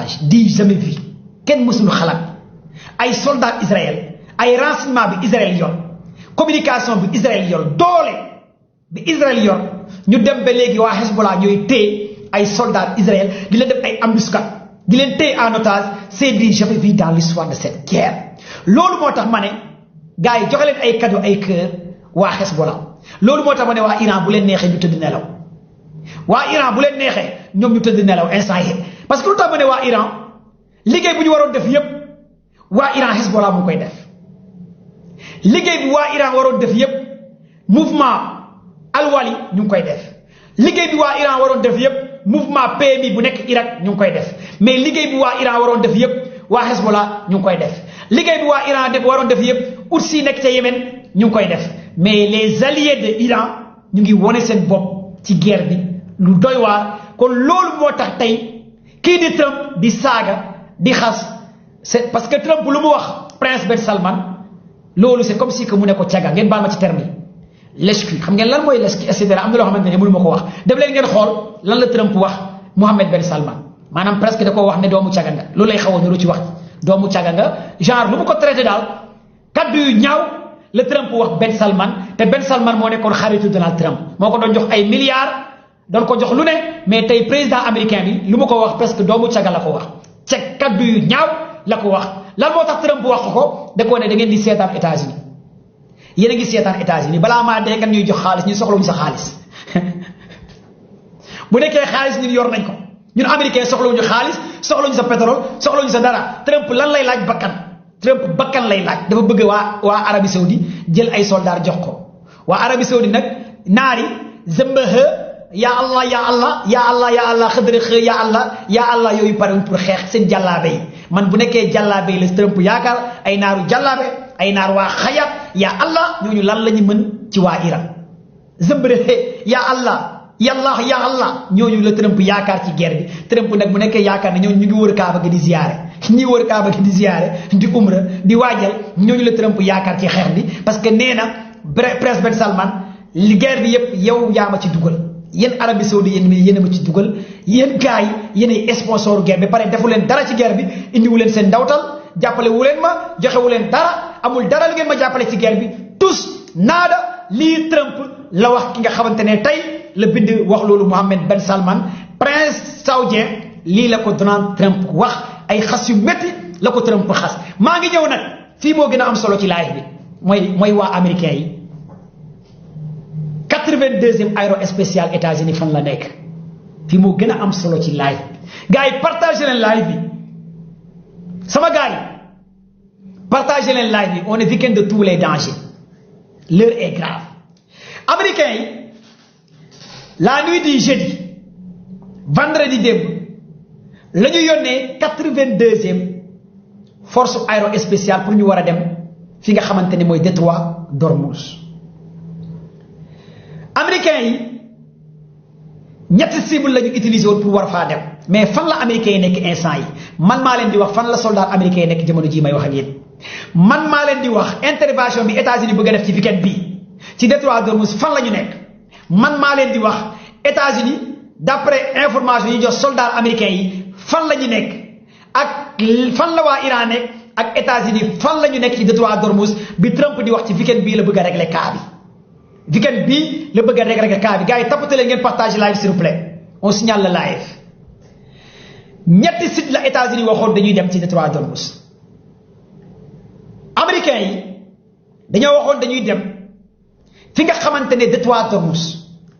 sabotage di jamais vu kenn mësul xalaat ay soldats Israël ay renseignement bi Israël yor communication bi Israël yor doole bi Israël yor ñu dem ba léegi waa Hezbollah ñooy téye ay soldats Israël di leen def ay embuscade di leen téye en otage c'est du jamais vu dans l'histoire de cette guerre loolu moo tax ma ne gars yi joxe leen ay cadeau ay cœur waa Hezbollah loolu moo tax ma ne waa Iran bu leen neexee ñu tëdd nelaw waa Iran bu leen neexee ñoom ñu tëdd nelaw instant yi parce que lu tax ma ne waa Iran liggéey bu ñu waroon def yépp waa Iran Hezbollah mu ngi koy def liggéey bi waa Iran waroon def yépp mouvement Al-Wali ñu ngi koy def liggéey bi waa Iran waroon def yépp mouvement PMI bu nekk Irak ñu ngi koy def mais liggéey bi waa Iran waroon def yépp waa Hezbollah ñu ngi koy def liggéey bi waa Iran waroon def yépp Houthi nekk ca Yémen ñu ngi koy def mais les alliés de Iran ñu ngi wone seen bopp ci guerre bi lu doy waar kon loolu moo tax tey kii di Trump di saaga di xas c'est parce que Trump lu mu wax Prince Ben Salman loolu c'est comme si que mu ne ko caga ngeen baal ma ci terme yi l'escu xam ngeen lan mooy l'escu et cetera am na loo xamante ne mënu ma ko wax dem leen ngeen xool lan la Trump wax Mohammed Ben Salman maanaam presque da koo wax ne doomu caga nga loolu lay xaw a niru ci wax doomu caga nga genre lu mu ko traité daal kaddu yu ñaaw la Trump wax Ben Salman te Ben Salman moo nekkoon xaritu Donald Trump moo ko doon jox ay milliards doon ko jox lu ne mais tey président américain bi lu mu ko wax presque doomu caga la ko wax ca kaddu yu ñaaw la ko wax lan moo tax Trump wax ko da koo ne da ngeen di seetaan États-Unis yéen a ngi seetaan États-Unis balaa maa dee kan ñuy jox xaalis ñu soxlawuñu sa xaalis bu nekkee xaalis ñun yor nañ ko ñun américain soxlawuñu xaalis soxlawuñu sa pétrole soxlawuñu sa dara Trump lan lay laaj bakkan Trump bakkan lay laaj dafa bëgg waa Arabie Saoudi jël ay soldats jox ko waa Arabie Saoudi nag naari zëmbaxa yaa Allah yaa Allah yaa Allah yaa Allah xëdëra xë yaa Allah yaa Allah yooyu pare pour xeex seen jàllaabe yi man bu nekkee jàllaabe yi la Trump yaakaar ay naaru jàllaabe ay naar waa xayat yaa Allah ñooñu lan la ñu mën ci waa Iran zëmbëra yaa Allah yàlla yaa Allah ñooñu la Trump yaakaar ci guerre bi Trump nag bu nekkee yaakaar ne ñooñu ñu ngi wër Kaaba gi di ziyaare ñi wër Kaaba gi di ziyaare di umra di waajal ñooñu la Trump yaakaar ci xeex bi parce que nee na Prince Ben Salman li guerre bi yépp yow yaa ma ci dugal yéen Arabie Saoudi yéen a ma ci dugal yéen gars yi yéen ay sponsor guerre bi pare defu leen dara ci guerre bi indiwu leen seen ndawtal jàppale wu leen ma joxe wu leen dara amul dara li ngeen ma jàppale ci guerre bi tous naada lii Trump la wax ki nga xamante ne tey la bind wax loolu Mohammed Ben Salman prince saoudien lii la ko Donald Trump wax ay xas yu métti la ko Trump xas maa ngi ñëw nag fii moo gën a am solo ci live bi mooy waa américain yi 82e aérospatiale États-Unis fan la nekk fii moo gën a am solo ci live bi gars yi partagé leen live bi sama gars yi partagé leen live bi on est victime de tous les dangers l'heure est grave américain yi la nuit du jeudi vendredi démb la ñu yónnee 82e force aérospatiale pour ñu war a dem fi nga xamante ne mooy détroit d'Ormuz américains yi ñetti cible la ñu utilisé woon pour war faa dem mais fan la américains yi nekk instant yi man maa leen di wax fan la soldat américains yi nekk jamono jii may wax ak yéen man maa leen di wax intervention bi États-Unis bëgg a def ci weekend bii ci détroit d'Ormuz fan la ñu nekk man maa leen di wax États-Unis d'après information yi jox soldats américains yi fan la ñu nekk ak fan la waa Iran nekk ak États-Unis fan la ñu nekk ci détroit d'Ormuz bi Trump di wax ci weekend bii la bëgg a régler cas bi weekend bii la bëgg a régler cas bi gars yi tapote leen ngeen partage live s'il vous plaît on signale le live ñetti site la États-Unis waxoon dañuy dem ci détroit d'Ormuz américains yi dañoo waxoon dañuy dem fi nga xamante ne détroit d'Ormuz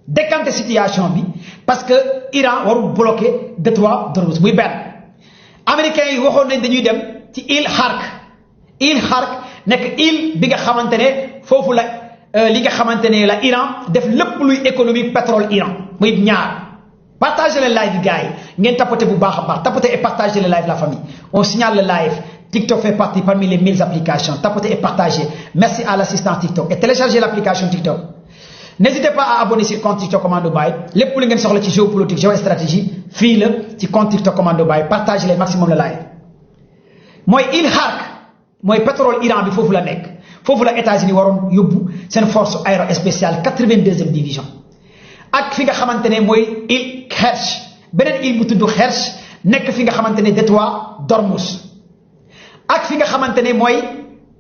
décanter situation bi parce que Iran warul bloquer détroit d'Ormuz muy benn américains yi waxoon nañ dañuy dem ci île Hark nekk île bi nga xamante ne foofu la li nga xamante ne la Iran def lépp luy économie pétrole Iran muy ñaar partagez le live gars yi ngeen tapoter bu baax a baax tapoter et partagez le live la famille on signale le live TikTok fait partie parmi les 1000 applications tapotez et partagez merci à l'assistant TikTok et téléchargez l'application TikTok n'hésitez pas à abonner sur compte TikTok Commando Baye lépp lu ngeen soxla ci géopolitique géostratégie fii la ci compte TikTok Commando Baye partagez le maximum le live mooy île Hark mooy pétrole Iran bi foofu la nekk foofu la États-Unis waroon yóbbu seen force aérospatiale 82e division ak fi nga xamante ne mooy île Kerch beneen île bu tudd Kerch nekk fi nga xamante ne détroit d'Ormuz ak fi nga xamante ne mooy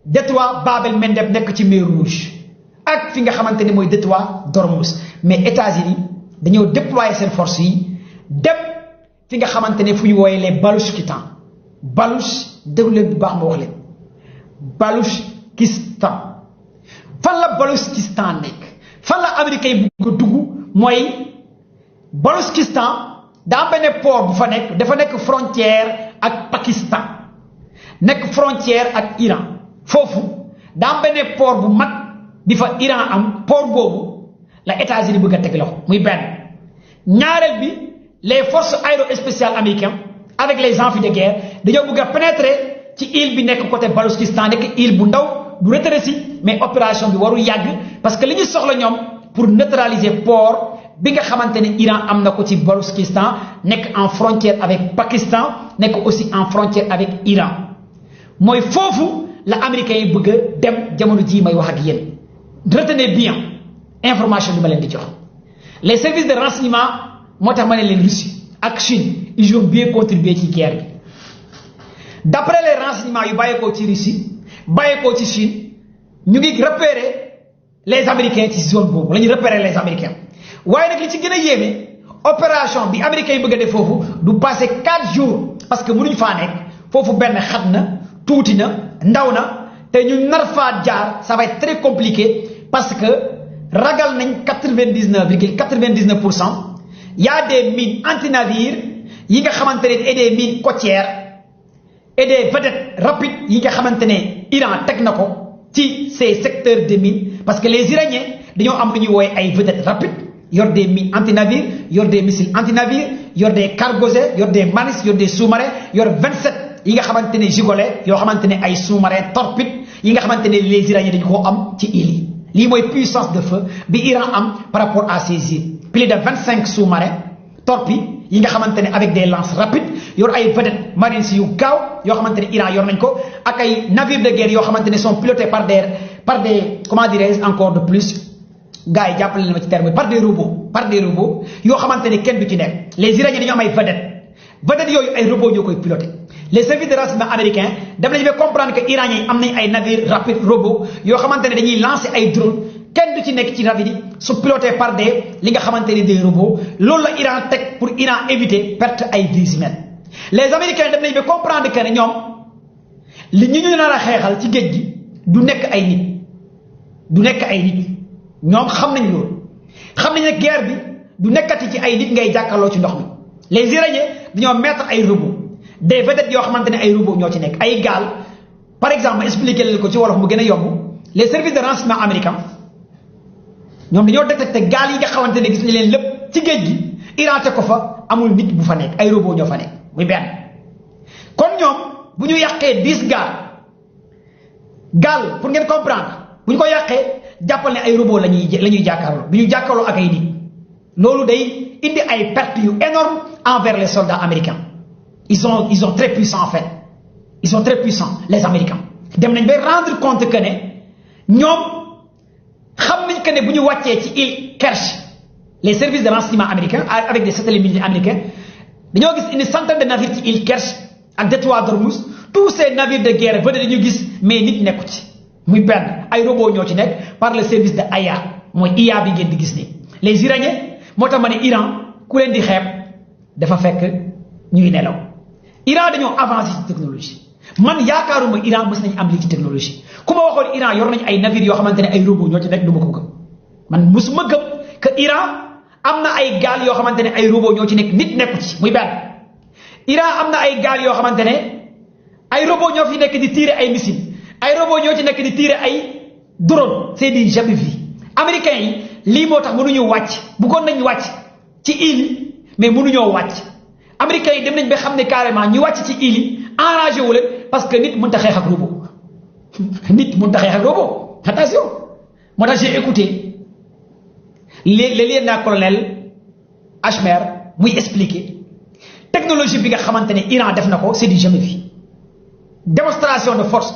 détroit Bab el-Mandeb nekk ci mer Rouge ak fi nga xamante ne mooy détroit d'Ormuz mais États-Unis dañoo déployer seen force yi dem fi nga xamante ne fu ñu wooyee les Baloutchistan déglu leen bu baax ma wax leen Baloutchistan fan la Baloutchistan nekk fan la américain yi bu ko dugg mooy Baloutchistan daa benn port bu fa nekk dafa nekk frontière ak Pakistan nekk frontière ak Iran foofu daa benn port bu mag bi fa Iran am port boobu la États-Unis bëgg a teg loxo muy benn ñaareel bi les forces aérospatiales américaines avec les amphis de guerre dañoo bëgg a pénétrer ci île bi nekk côté Baloutchistan nekk île bu ndaw bu rétréci mais opération bi warul yàgg parce que li ñu soxla ñoom pour neutraliser port bi nga xamante ne Iran am na ko ci Baloutchistan nekk en frontière avec Pakistan nekk aussi en frontière avec Iran mooy foofu la américains yi bëgg a dem jamono jii may wax ak yéen retenez bien information bi ma leen di jox les services de renseignement moo tax ma ne leen Russie ak Chine ils ont bien contribué ci guerre bi d'après les renseignements yu bàyyeekoo ci Russie bàyyeekoo ci Chine ñu ngi repérer les américains ci zone boobu la ñu repérer les américains waaye nag li ci gën a yéeme opération bi américains yi bëgg a def foofu du passer 4 jours parce que mënuñ faa nekk foofu benn xat na tuuti na ndaw na te ñu nar faa jaar ça va être très compliqué parce que ragal nañ 99,99%. y a des mines anti-navires yi nga xamante ne et des mines côtières et des vedettes rapides yi nga xamante ne Iran teg na ko ci ces secteurs de mines parce que les Iraniens dañoo am lu ñuy woowe ay vedettes rapides yor des mines anti-navires yor des missiles anti-navires yor des cargosets yor des manises yor des sous-marins yor 27 yi nga xamante ne gigolets yoo xamante ne ay sous-marins torpilles yi nga xamante ne les Iraniens dañu koo am ci îles yi lii mooy puissance de feu bi Iran am par rapport à ces îles plus de 25 sous-marins torpilles yi nga xamante ne avec des lances rapides yor ay vedettes marines yu gaaw yoo xamante ne Iran yor nañ ko ak ay navires de guerre yoo xamante ne sont pilotés par des comment dirais-je encore de plus gars yi jàppale na ma ci terme par des robots yoo xamante ne kenn du ci nekk les Iraniens dañoo am ay vedettes yooyu ay robots ñoo koy piloté les services de renseignement américains daf nañu ba comprendre que Iraniens yi am nañ ay navires rapides robots yoo xamante ne dañuy lancer ay drones kenn du ci nekk ci navire yi su piloté par li nga xamante ne des robots loolu la Iran teg pour Iran éviter perte ay vies humaines les Américains daf nañu ba comprendre que ne ñoom li ñu nar a xeexal ci géej gi du nekk ay nit ñoom xam nañ loolu xam nañ ne guerre bi du nekkati ci ay nit ngay jàkkaarloo ci ndox mi les Iraniens dañoo mettre ay robots des vedettes yoo xamante ne ay robots ñoo ci nekk ay gaal par exemple ma expliqué leen ko ci wolof mu gën a yomb les services de renseignement américains ñoom dañoo détecté gaal yi nga xamante ne gis nañ leen lépp ci géej gi Iran te ko fa amul nit bu fa nekk ay robots ñoo fa nekk muy benn kon ñoom bu ñu yàqee 10 gaal pour ngeen comprendre bu ñu ko yàqee jàppal ne ay robots la ñuy jàkkaarloo bi ñu jàkkaarloo ak ay nit loolu day indi ay pertes yu énormes envers les soldats américains ils sont très puissants en fait ils sont très puissants les Américains dem nañ ba rendre compte que ne ñoom xam nañ que ne bu ñu wàccee ci île Kerch les services de renseignement américains avec des satellites militaires américains dañoo gis une centaine de navires ci île Kerch ak détroit d'Ormuz tous ces navires de guerre veut dañu gis mais nit nekku ci muy benn ay robots ñoo ci nekk par le service de IA mooy IA bi ngeen di gis ni les Iraniens moo tax ma ne Iran ku leen di xeeb dafa fekk ñuy nelaw Iran dañoo avancé ci technologie man yaakaaruma Iran mës nañu am lii ci technologie ku ma waxoon Iran yor nañu ay navires yoo xamante ne ay robots ñoo ci nekk du ma ko gëm man musuma gëm que Iran am na ay gaal yoo xamante ne ay robots ñoo ci nekk nit nekku ci muy benn Iran am na ay gaal yoo xamante ne ay robots ñoo fi nekk di tirer ay missiles ay robots ñoo ci nekk di tirer ay drone c'est du jamais vu américains yi lii moo tax mënuñu wàcc bëggoon nañu wàcc ci île yi mais mënuñoo wàcc américains yi dem nañ ba xam ne carrément ñu wàcc ci île yi enragé wu leen parce que nit mënut a xeex ak robot nit mënut a xeex ak robot attention moo tax j'ai écouté le lieutenant-colonel Ashmer muy expliquer technologie bi nga xamante ne Iran def na ko c'est du jamais vu démonstration de force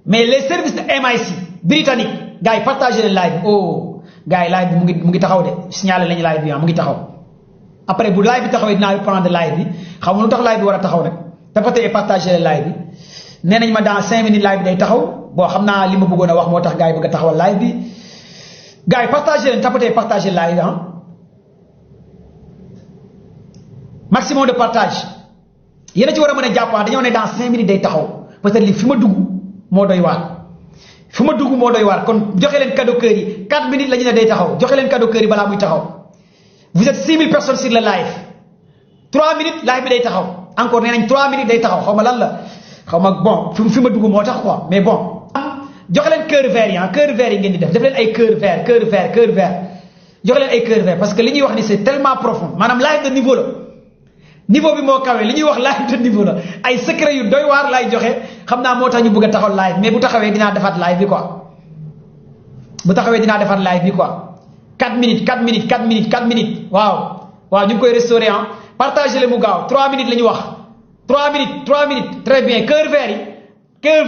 mais les services de MI6 britannique gars yi partagé leen live bi oh gars yi live bi mu ngi taxaw de signalé lañu live bi mu ngi taxaw après bu live bi taxawee dinaa reprendre live bi xam nga lu tax live bi war a taxaw nag tapoter et partager le live bi nee nañ ma dans 5 minutes live bi day taxaw bon xam naa li ma bëggoon a wax moo tax gars yi bëgg a taxawal live bi gars yi partager leen tapoter et partager live bi maximum de partage yéen a ci war a mën a jàppaa dañoo ne dans 5 minutes day taxaw peut-être li fi ma dugg moo doy waar fi ma dugg moo doy waar kon joxe leen cadeau cœur yi 4 minutes la ñu ne day taxaw joxe leen cadeau cœur yi balaa muy taxaw vous êtes 6000 personnes sur le live 3 minutes live bi day taxaw encore nee nañ 3 minutes day taxaw xaw ma lan la xaw ma bon fi ma dugg moo tax quoi mais bon joxe leen cœur vert yi cœur vert yi ngeen di def leen ay cœur vert joxe leen ay cœur vert parce que li ñuy wax ni c'est tellement profond maanaam live de niveau la niveau bi moo kawe li ñuy wax live de niveau la ay secret yu doy waar laay joxe xam naa moo tax ñu bëgg a taxaw live mais bu taxawee dinaa defaat live bi quoi bu taxawee dinaa defaat live bi quoi 4 minutes 4 minutes 4 minutes 4 minutes waaw ñu ngi koy restaurer partagez le mu gaaw 3 minutes la ñu wax 3 minutes très bien cœur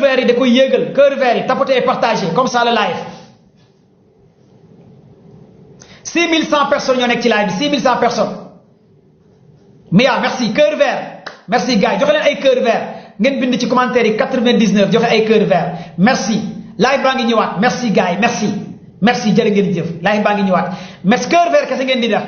vert yi da koy yéegal cœur vert yi tapoter et partager comme ça le live 6100 personnes ñoo nekk ci live bi 6100 personnes Mia merci cœur vert merci gars yi joxe leen ay cœur vert ngeen bind ci commentaire yi 99 joxe ay cœur vert merci live baa ngi ñëwaat merci gars yi merci jërë ngeen jëf live baa ngi ñëwaat merci cœur vert kese ngeen di def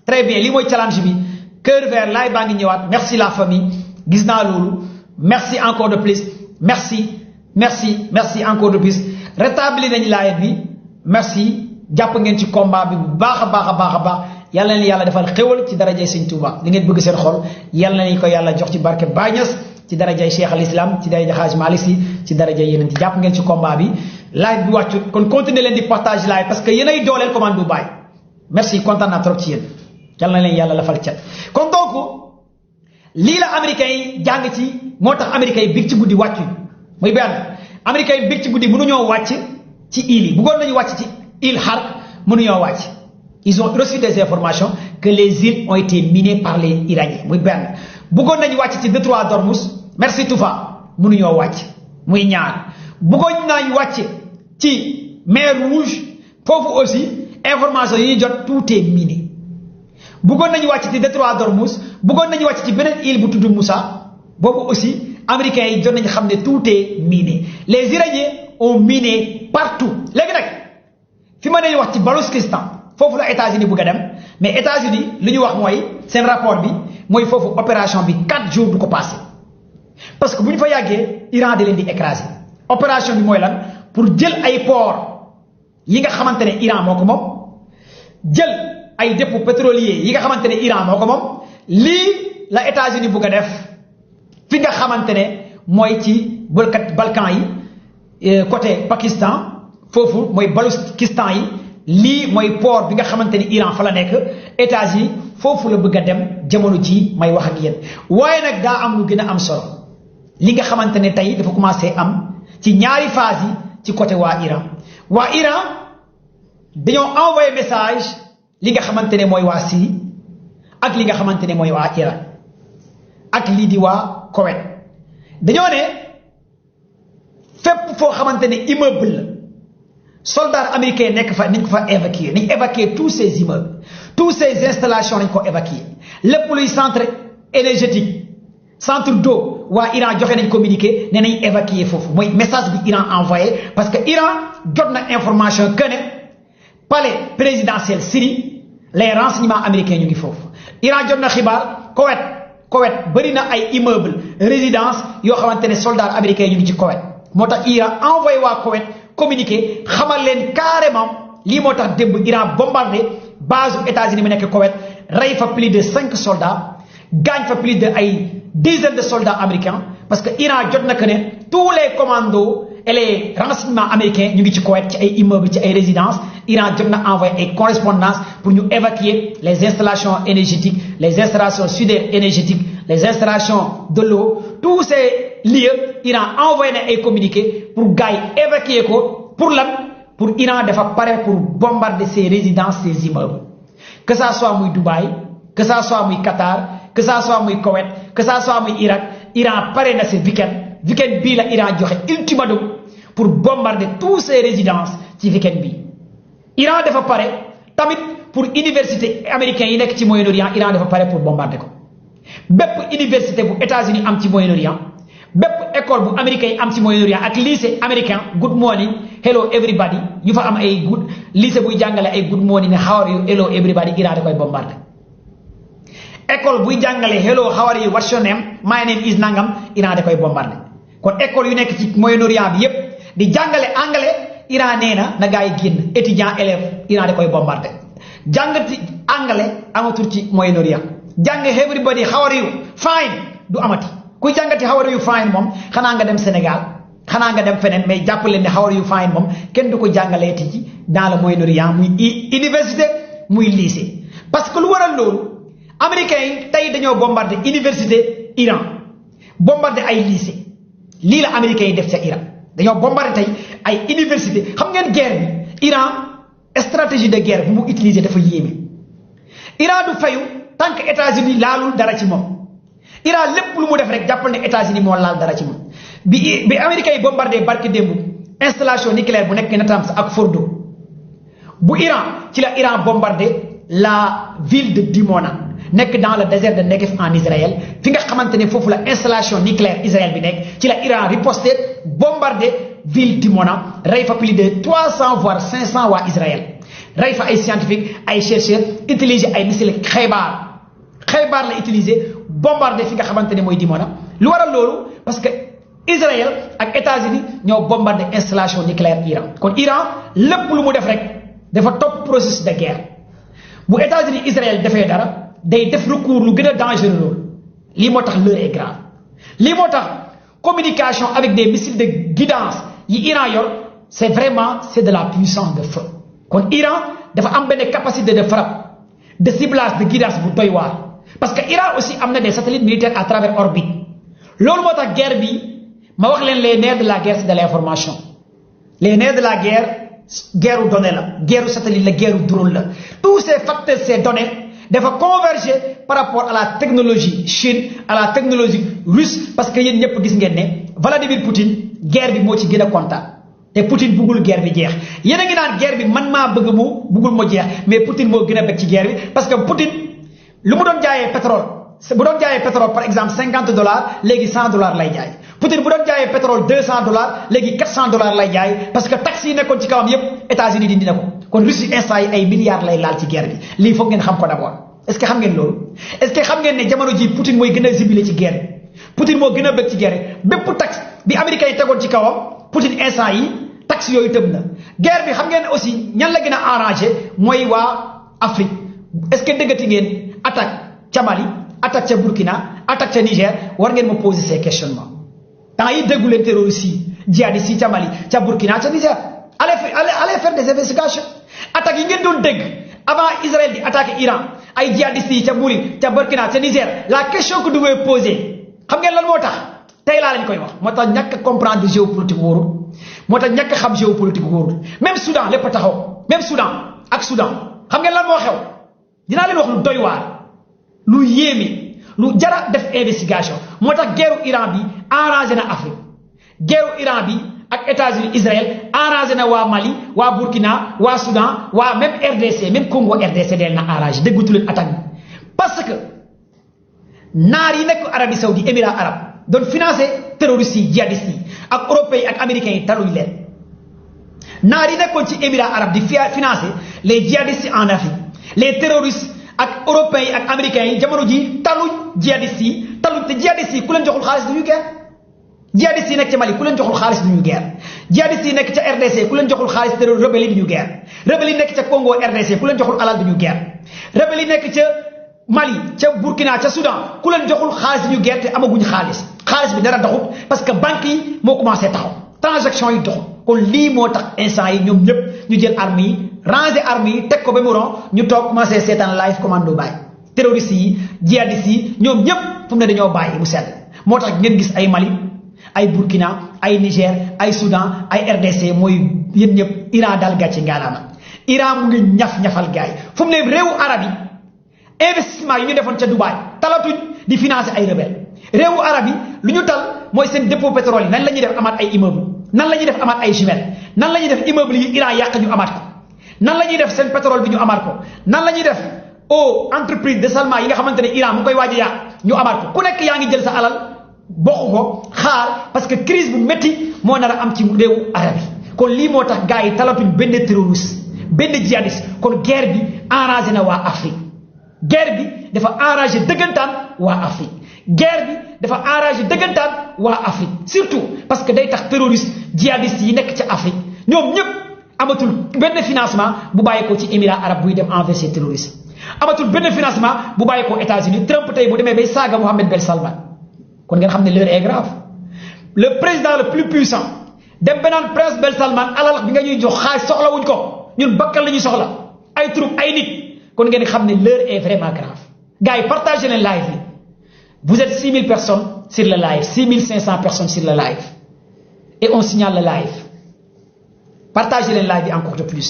très bien lii mooy challenge bi cœur vert live baa ngi ñëwaat merci la famille gis naa loolu merci encore de plus merci encore de plus rétabli nañ live bi merci jàpp ngeen ci combat bi bu baax a baax yàlla na yàlla defal xéwal ci darajay Sëñ Tuuba li ngeen bëgg seen xol yàlla na ko yàlla jox ci barke Baay Ñas ci darajay Cheikh al Islam ci darajay Hadj Malick Sy ci darajay yeneen ci jàpp ngeen ci combat bi live bi wàccut kon continuer leen di partage live parce que yéen ay dooleel commande Baay merci kontaan naa trop ci yéen yàlla na leen yàlla lafal cet kon donc lii la américains yi jàng ci moo tax américains yi big ci guddi wàccuñ muy benn américains yi big ci guddi mënuñoo wàcc ci île yi bëggoon nañu wàcc ci île Hark mënuñoo wàcc ils ont reçu des informations que les îles ont été minées par les Iraniens muy benn bëggoon nañu wàcc ci détroit d'Ormuz merci Toufa mënuñoo wàcc muy ñaar bëggoon nañu wàcc ci mer Rouge foofu aussi information yi ñuy jot tout est miné bëggoon nañu wàcc ci détroit d'Ormuz bëggoon nañu wàcc ci beneen île bu tudd Moussa boobu aussi américains yi jot nañu xam ne tout est miné les Iraniens ont miné partout léegi nag fi ma nee wax ci Baloutchistan foofu la États-Unis bëgg a dem mais États-Unis li ñu wax mooy seen rapport bi mooy foofu opération bi 4 jours du ko passé parce que bu ñu fa yàggee Iran da leen di écraser opération bi mooy lan pour jël ay port yi nga xamante ne Iran moo ko moom jël ay dépôts pétroliers yi nga xamante ne Iran moo ko moom lii la États-Unis bëgg a def fi nga xamante ne mooy ci Balkan yi côté Pakistan foofu mooy Baloutchistan yi lii mooy port bi nga xamante ni Iran fa la nekk États-Unis foofu la bëgg a dem jamono ji may wax ak yéen waaye nag daa am lu gën a am solo li nga xamante ne tey dafa commencé am ci ñaari phase yi ci côté waa Iran dañoo envoyé message li nga xamante ne mooy waa Syrie ak li nga xamante ne mooy waa Iran ak lii di waa Koweït dañoo ne fépp foo xamante ne immeuble la soldats américains nekk fa nañ ko fa évacuer nañ évacuer tous ces immeubles tous ces installations nañ ko évacuer lépp luy centre énergétique centre d'eau waa Iran joxe nañ communiqué ne nañ évacuer foofu mooy message bi Iran envoyé parce que Iran jot na information que ne palais présidentiel Syrie les renseignements américains ñu ngi foofu Iran jot na xibaar Koweït bëri na ay immeuble résidence yoo xamante ne soldats américains ñu ngi ci Koweït moo tax Iran envoyé waa Koweït communiqué xamal leen carrément lii moo tax démb Iran bombardé base États-Unis mu nekk Koweït rey fa plus de 5 soldats gaañ fa plus de ay dizaines de soldats américains parce que Iran jot na que ne tous les commandos et les renseignements américains ñu ngi ci Koweït ci ay immeubles ci ay résidences Iran jot na envoyé ay correspondance pour ñu évacuer les installations énergétiques les installations sudères énergétiques les installations de l'eau tous ces lieux Iran envoyé na ay communiqué pour gars yi évacuer ko pour lan pour Iran dafa pare pour bombarder ces résidences ces immeubles que ça soit muy Dubaï que ça soit muy Qatar que ça soit muy Koweït que ça soit muy Irak Iran pare na ce week-end bii la Iran joxe ultimatum pour bombarder tous ces résidences ci week-end bii Iran dafa pare tamit pour université américain yi nekk ci Moyen-Orient Iran dafa pare pour bombarder ko bépp université bu États-Unis am ci Moyen-Orient bépp école bu américain yi am ci Moyen-Orient ak lycée américain good morning hello everybody ñu fa am ay good lycée buy jàngale ay good morning how are you hello everybody Iran da koy bombardé école buy jàngale hello how are you what's your name my name is nangam Iran da koy bombardé kon école yu nekk ci Moyen-Orient bi yépp di jàngale anglais Iran nee na gaa yi génn étudiant élève Iran da koy bombardé jàngati anglais amatul ci Moyen-Orient jàng everybody how are you fine du amati kuy jàngati how are you fine moom xanaa nga dem Sénégal xanaa nga dem feneen mais jàpp leen ne how are you fine moom kenn du ko jàngalee ci dans le Moyen-Orient muy université muy lycée parce que lu waral loolu américains yi tey dañoo bombardé université Iran bombardé ay lycée lii la américains yi def ca Iran dañoo bombardé tey ay université xam ngeen guerre bi Iran stratégie de guerre bu mu utiliser dafa yéeme Iran du fayu tant que États-Unis laalul dara ci moom Iran lépp lu mu def rek jàppal ne États-Unis moo laal dara ci moom bi américains yi bombardé barki démb installation nucléaire bu nekk Natanz ak Fordo bu Iran ci la Iran bombardé la ville de Dimona nekk dans le désert de Negev en Israël fi nga xamante ne foofu la installation nucléaire Israël bi nekk ci la Iran riposté bombardé ville Dimona rey fa plus de 300 voire 500 waa Israël rey fa ay scientifique ay chercheurs utiliser ay missiles Xaybar la utiliser bombardé fi nga xamante ne mooy Dimona lu waral loolu parce que Israël ak États-Unis ñoo bombardé installation nucléaire Iran kon Iran lépp lu mu def rek dafa topp processus de guerre bu États-Unis Israël defee dara day def recours lu gën a dangereux loolu lii moo tax l'heure est grave lii moo tax communication avec des missiles de guidance yi Iran yor c'est de la puissance de feu kon Iran dafa am benn capacité de frappe de ciblage de guidance bu doy waar parce que Iran aussi am na des satellites militaires à travers orbite loolu moo tax guerre bi ma wax leen les nerfs de la guerre c'est de l'information les nerfs de la guerre données la guerre satellite la guerre drone la tous ces facteurs ces données dafa converger par rapport à la technologie Chine à la technologie russe parce que yéen ñëpp gis ngeen ne Vladimir Poutine guerre bi moo ci gën a kontaan te Poutine buggul guerre bi jeex yéen a ngi naan guerre bi man maa bëgg mu buggul mu jeex mais Poutine moo gën a bëgg ci guerre bi parce que Poutine lu mu doon jaayee pétrole bu doon jaayee pétrole par exemple $50 léegi $100 lay jaay Poutine bu doon jaayee pétrole $200 léegi $400 lay jaay parce que taxes yi nekkoon ci kawam yépp États-Unis dindi na ko kon Russie instant yi ay milliards lay laal ci guerre bi lii foog ngeen xam ko d'abord est-ce que xam ngeen loolu est-ce que xam ngeen ne jamono ji Poutine mooy gën a zibilé ci guerre bi Poutine moo gën a bëgg ci guerre bépp taxe bi américains yi tegoon ci kawam Poutine instant yi taxe yooyu tëb na guerre bi xam ngeen aussi ñan la gën a arrangé mooy waa Afrique est-ce que déggati ngeen attaque ca Mali attaque ca Burkina attaque ca Niger war ngeen ma poser ces questionnements temps yi déggu leen terroristes yi djihadistes yi ca Mali ca Burkina ca Niger allez faire des investigations attaques yi ngeen doon dégg avant Israël di attaquer Iran ay djihadistes yi ca Mali ca Burkina ca Niger la question que vous devez poser xam ngeen lan moo tax tey laa lañ koy wax moo tax ñàkk comprendre géopolitique wóorul moo tax ñàkk xam géopolitique wóorul même Soudan lépp a taxaw même Soudan ak Soudan xam ngeen lan moo xew dinaa leen wax lu doy waar lu yéeme lu jara def investigation moo tax guerre Iran bi arrangé na Afrique guerre Iran bi ak États-Unis Israël arrangé na waa Mali waa Burkina waa Soudan waa même RDC même Congo RDC del na arrangé déggutu leen attaque bi parce que naar yi nekk Arabie Saoudite Émirats arabes doon financé terroristes yi djihadistes yi ak européens yi ak américains yi taluñ leen naar yi nekkoon ci Émirats arabes di financé les djihadistes en Afrique les terroristes ak européens yi ak américains yi jamono ji taluñ djihadistes yi taluñ te djihadistes yi ku leen joxul xaalis du ñu guerre djihadistes yi nekk ca Mali ku leen joxul xaalis du ñu guerre djihadistes yi nekk ca RDC ku leen joxul xaalis te rebelle yi du ñu guerre rebelle yi nekk ca Congo RDC ku leen joxul alal du ñu guerre rebelle yi nekk ca Mali ca Burkina ca Soudan ku leen joxul xaalis du ñu guerre te amaguñ xaalis bi dara doxut parce que banques yi moo commencé taxaw transaction yi doxut kon lii moo tax instant yi ñoom ñëpp ñu jël armes yi ranger armes yi teg ko ba mu ron ñu toog commencé seetaan live commando bàyyi terroristes yi djihadistes yi ñoom ñëpp fu mu ne dañoo bàyyi mu sedd moo tax ngeen gis ay Mali ay Burkina ay Niger ay Soudan ay RDC mooy yéen ñëpp Iran daal gàcce ngaalaama Iran mu ngi ñaf-ñafal gars yi fu mu ne réewu arab yi investissement yi ñu defoon ca Dubaï talatuñ di financer ay rebelle réewu arab yi lu ñu tal mooy seen dépôt pétrole yi nan la ñuy def amaat ay immeuble nan la ñuy def amaat ay jumelles nan la ñuy def immeuble yi Iran yàq ñu amaat ko nan la ñuy def seen pétrole bi ñu amaat ko nan la ñuy def entreprise de dessalement yi nga xamante ne Iran mu koy waaj a yàq ñu amaat ko ku nekk yaa ngi jël sa alal bokk ko xaar parce que crise bu métti moo nar a am ci réewu arab yi kon lii moo tax gars yi talatuñ benn terroriste benn djihadiste kon guerre bi arrangé na waa Afrique guerre bi dafa arrangé dëggantaan waa Afrique guerre bi dafa arrangé dëggantaan waa Afrique surtout parce que day tax terroriste djihadiste yi nekk ca Afrique ñoom ñëpp amatul benn financement bu bàyyi ko ci émirats arabes buy dem envers ces terroristes amatul benn financement bu bàyyi ko États-Unis Trump tey bu demee bay saaga Mohammed Ben Salman kon ngeen xam ne l'heure est grave le président le plus puissant dem benaan prince Ben Salman alal bi nga ñuy jox xaalis soxlawuñ ko ñun bakkal la ñuy soxla ay troupe ay nit kon ngeen xam ne l'heure est vraiment grave gars yi partagez leen live bi vous êtes 6000 personnes sur le live 6500 personnes sur le live et on signale le live partagez leen live bi encore de plus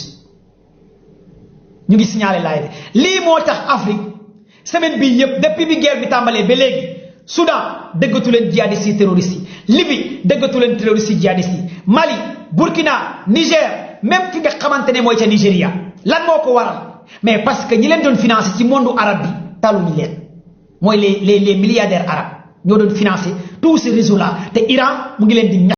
ñu ngi signaler live bi lii moo tax Afrique semaine bii yëpp depuis bi guerre bi tàmbalee ba léegi Soudan déggatu leen djihadistes yi terroristes yi Libye déggatu leen terroristes yi djihadistes yi Mali Burkina Niger même fi nga xamante ne mooy ca Nigéria lan moo ko waral mais parce que ñi leen doon financé ci monde arabe bi taluñu leen mooy les milliardaires arabes ñoo doon financé tous ces réseaux là te Iran mu ngi leen di